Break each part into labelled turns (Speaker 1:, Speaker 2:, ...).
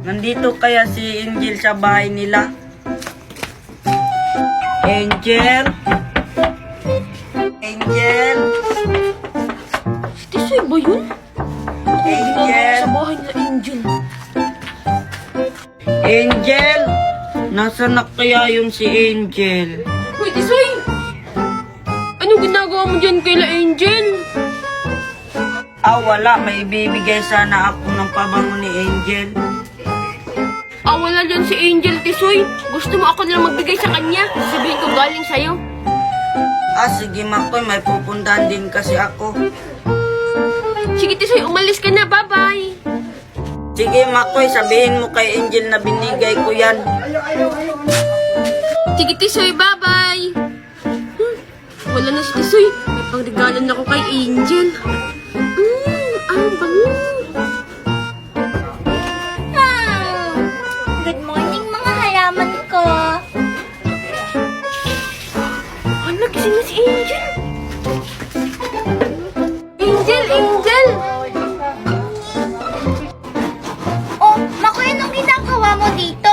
Speaker 1: Nandito kaya si Angel sa bahay nila? Angel? Angel?
Speaker 2: Si Tisoy ba yun?
Speaker 1: Angel?
Speaker 2: Sa bahay nila Angel.
Speaker 1: Angel? Nasaan na kaya yun si Angel?
Speaker 2: Hoy, Tisoy! Anong ginagawa mo dyan kayla Angel?
Speaker 1: Wala. May ibibigay sana ako ng pabango ni Angel.
Speaker 2: Wala dyan si Angel, Tisoy. Gusto mo ako na magbigay sa kanya? Sabihin ko galing sa'yo.
Speaker 1: Sige Makoy, may pupuntahan din kasi ako.
Speaker 2: Sige, Tisoy, umalis ka na. Bye-bye.
Speaker 1: Sige Makoy, sabihin mo kay Angel na binigay ko yan.
Speaker 2: Sige, Tisoy, bye-bye. Wala na si Tisoy. May pangregalan ako kay Angel. Ang bango.
Speaker 3: Good morning mga halaman ko.
Speaker 2: Nagising na si Angel. Angel, Angel!
Speaker 3: Oh, Makoy, anong ginagawa mo dito?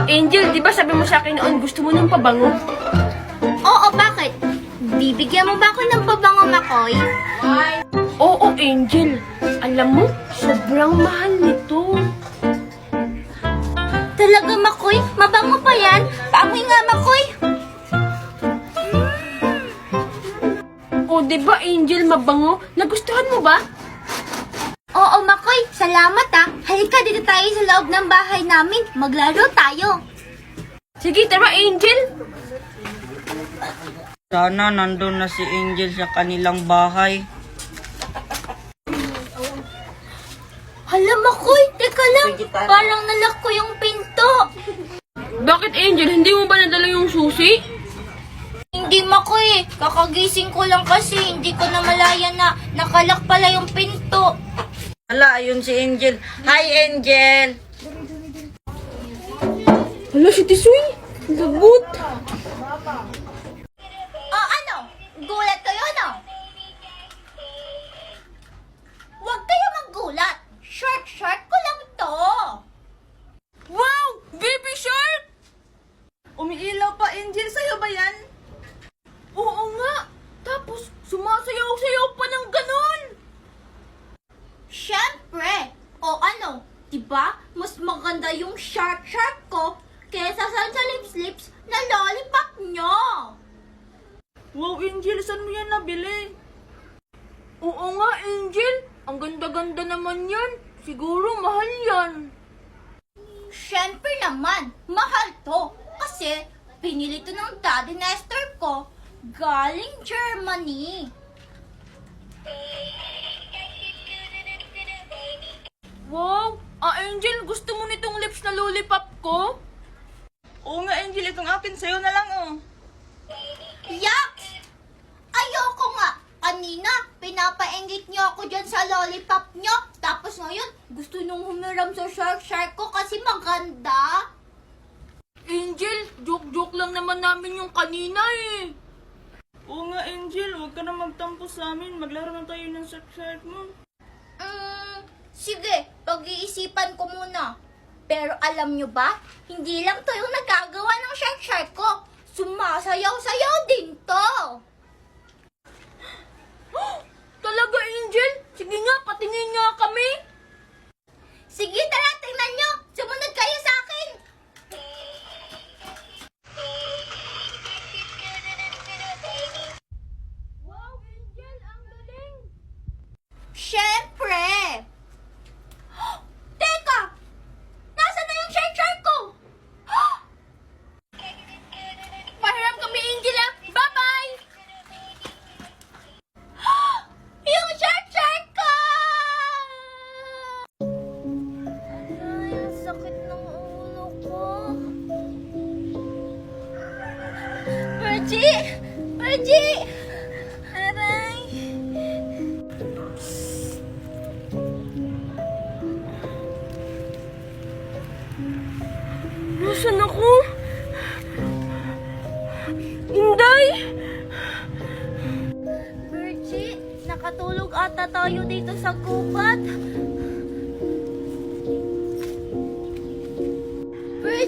Speaker 2: Angel, di ba sabi mo sa akin noon gusto mo ng pabango?
Speaker 3: Oo, bakit? Bibigyan mo ba ako ng pabango, Makoy?
Speaker 2: Oo, Angel. Alam mo, sobrang mahal nito.
Speaker 3: Talaga, Makoy? Mabango pa yan? Paamoy nga, Makoy.
Speaker 2: O, di ba, Angel, mabango? Nagustuhan mo ba?
Speaker 3: Oo, Makoy. Salamat Halika dito tayo sa loob ng bahay namin. Maglaro tayo.
Speaker 2: Sige, tara, Angel.
Speaker 1: Sana nandun na si Angel sa kanilang bahay.
Speaker 3: Hala, Makoy. Teka lang.
Speaker 1: Sige, tara.
Speaker 3: Parang nalock ko yung pinto.
Speaker 2: Bakit, Angel? Hindi mo ba nadala yung susi?
Speaker 3: Hindi, Makoy. Kakagising ko lang kasi hindi ko na malaya na nakalak pala yung pinto.
Speaker 1: Hala, ayun si Angel. Hi, Angel!
Speaker 2: Hala, si Tisoy. Lagot.
Speaker 3: Oh, ano? Gulat kayo, no? Huwag kayo maggulat. Short ko lang to.
Speaker 2: Wow! Baby shark!
Speaker 4: Umiilaw pa, Angel. Sa'yo ba yan?
Speaker 2: Oo nga. Tapos, sumasayaw-sayaw pa ng ganon.
Speaker 3: Siyempre. O ano? Diba? Mas maganda yung shark ko kesa sa lips na lollipop nyo.
Speaker 4: Wow, Angel. Saan mo yan nabili?
Speaker 2: Oo nga, Angel. Ang ganda-ganda naman yan. Siguro mahal yan.
Speaker 3: Siyempre naman. Mahal to. Kasi pinili to ng Daddy Nestor ko galing Germany.
Speaker 2: Wow! Angel, gusto mo nitong lips na lollipop ko?
Speaker 4: Oo nga, Angel. Itong akin sa'yo na lang, oh.
Speaker 3: Yak! Ayoko nga. Kanina, pinapainggit niyo ako dyan sa lollipop niyo. Tapos ngayon, gusto nung humiram sa shark ko kasi maganda.
Speaker 2: Angel, joke-joke lang naman namin yung kanina eh.
Speaker 4: Oo nga, Angel. Huwag ka na magtampo sa amin. Maglaro na tayo ng shark mo.
Speaker 3: Sige, pag-iisipan ko muna. Pero alam nyo ba, hindi lang to yung nagagawa ng shark ko. Sumasayaw-sayaw din to.
Speaker 2: Talaga, Angel? Sige nga, patingin nga kami.
Speaker 3: Sige, tara, tingnan nyo. Sumunod kayo sa akin.
Speaker 2: Wow, Angel, ang galing.
Speaker 3: Siyempre. Teka! Nasaan na yung shark ko?
Speaker 2: Pahiram kami, Angel ah. Bye-bye!
Speaker 3: Yung shark ko! Ay, ang sakit ng ulo ko. Virgie! Aray!
Speaker 2: Nasaan ako? Inday!
Speaker 3: Virgie, nakatulog ata tayo dito sa gubat.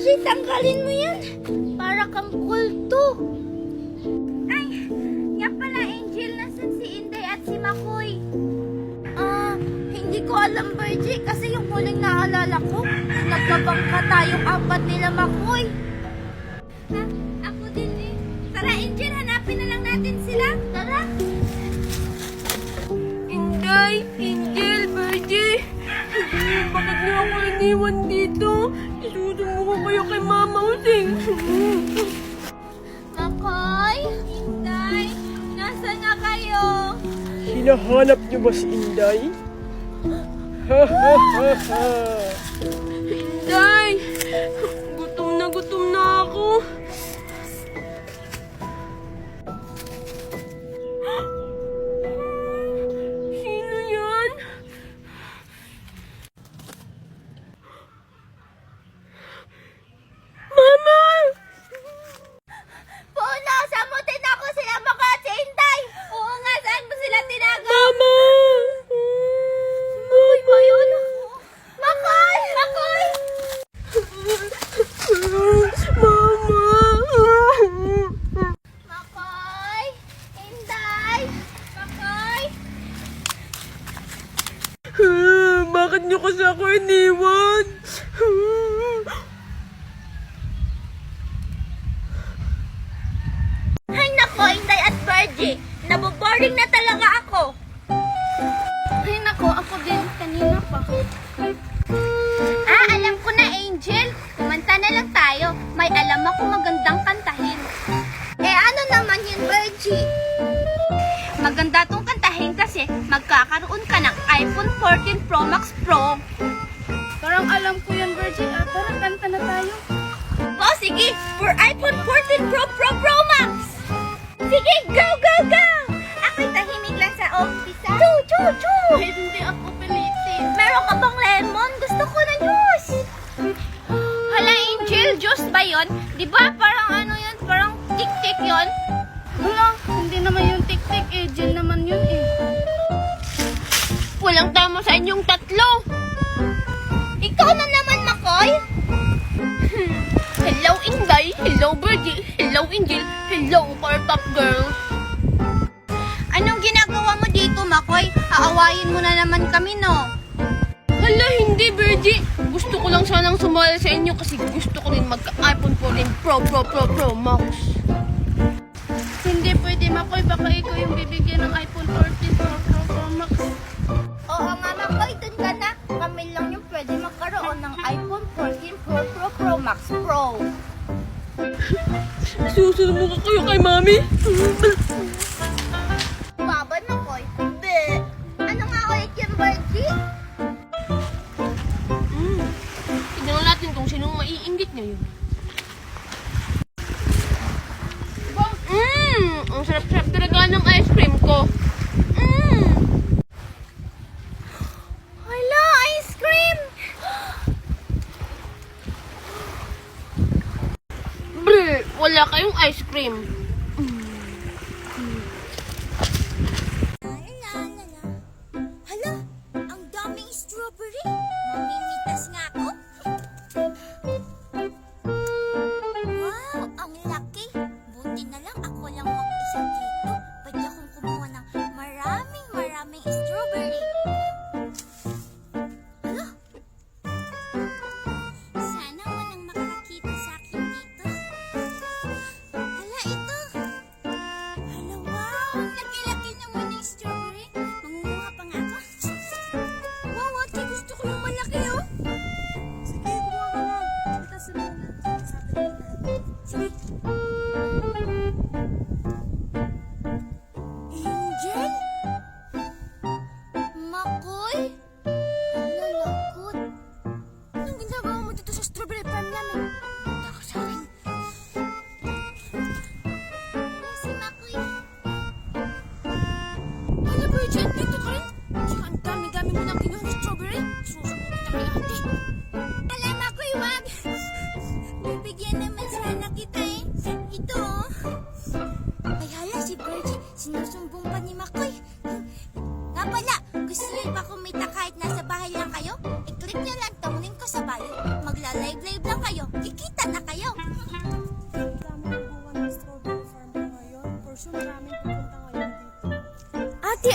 Speaker 3: Virgie, tanggalin mo yan. Para kang kulto. Ay, nga pala, Angel. Nasaan si Inday at si Makoy? Hindi ko alam, Virgie. Kasi yung huling naalala ko, nagkabangka tayong apat nila Makoy. Ha? Ako din eh. Tara, Angel, hanapin na lang natin sila. Tara.
Speaker 2: Inday, Angel, Virgie. Bakit niyo ako iniwan dito? Isusumo ko kayo kay Mama Using.
Speaker 3: Makoy, Inday, nasaan na kayo?
Speaker 5: Hinahanap niyo ba si Inday? Ha ha ha ha!
Speaker 2: Inday, gutom na ako. Sino yan? Mama!
Speaker 3: Puno, samutin ako sila Makoy at si Inday. Oo nga, saan mo sila tinago?
Speaker 2: Mama!
Speaker 3: Makoy ba yun? Makoy! Makoy! Makoy! Inday! Makoy!
Speaker 2: Bakit niyo kasi ako iniwan?
Speaker 3: Ay nako, Inday at Virgie. Naboboring na talaga ako. Ay nako, ako din kanina pa. Alam ko na, Angel. Kumanta na lang tayo. May alam ako magandang kantahin. Ano naman yun, Virgie? Maganda tong kantahin kasi magkakaroon ka ng iPhone 14 Pro Max Pro.
Speaker 2: Parang alam ko yan, Virgie. Tara, kanta na tayo.
Speaker 3: O sige, for iPhone 14 Pro Max! Sige, go, go, go! Ako'y tahimik lang sa office, ha? Chu!
Speaker 2: Hindi ako pilitin.
Speaker 3: Meron ka bang lemon? Gusto ko ng juice! Hala, Angel, juice ba yun? Di ba parang ano yun? Parang tik-tik yun?
Speaker 2: Wala, hindi naman yung tik-tik eh. Gel naman yun eh. Walang tama sa inyong tatlo.
Speaker 3: Ikaw na naman, Makoy!
Speaker 2: Hello, Inday. Hello, Virgie. Hello, Angel. Hello, Pop Girl.
Speaker 3: Anong ginagawa mo dito, Makoy? Aawayin mo na naman kami, no?
Speaker 2: Hala, hindi, Virgie. Gusto ko lang sanang sumali sa inyo kasi gusto ko rin magka-iPhone 14 Pro Max. Hindi pwede, Makoy. Baka ikaw yung bibigyan ng iPhone 14 Pro Max.
Speaker 3: Oo nga, Makoy, dun ka na. Kami lang yung pwede magkaroon ng iPhone 14 Pro Max Pro.
Speaker 2: Susunod mo ka kayo kay Mami.
Speaker 3: Baban, Makoy. Be. Ano nga ulit yung Virgie?
Speaker 2: Tignan natin kung sinong maiinggit ngayon. Ang sarap-sarap talaga ng ice cream ko.
Speaker 3: Hala, ice cream!
Speaker 2: Brr, wala kayong ice cream.
Speaker 3: Hala, ang daming strawberry. Mamimitas nga ako. Wow, ang laki. Buti na lang ako lang mag-isa dito. Pwede akong kumuha ng maraming strawberry. Hala? Sana walang makakakita sa akin dito. Hala, ito. Hala, wow. Ang laki-laki naman ng strawberry. Mangunguha pa nga ako. Wow, ate, gusto ko yung malaki, oh. Sige, kumuha ka lang. Itaas mo na. Sige. Angel? Makoy? Nalakot. Anong ginagawa mo dito sa strawberry farm namin? Punta ka sa akin. Si Makoy.
Speaker 2: Hala, Virgin, dito ka rin. Tsaka ang dami-dami mo nang kinuha ng strawberry. Susunod kita kay ate.
Speaker 3: Alam, Makoy, wag. Bibigyan naman sana kita eh. Ito, oh. Ay, hala, si Virgie. Sinusumbong pa ni Makoy. Nga pala, gusto niyo ba kumita kahit nasa bahay lang kayo? I-click niyo lang, tumunin ko sa bayo. Magla-live-live lang kayo. kikita na kayo.
Speaker 6: Ang dami ng bunga ng strawberry farm ko ngayon. For sure, maraming pupunta ngayon dito.
Speaker 2: Ate,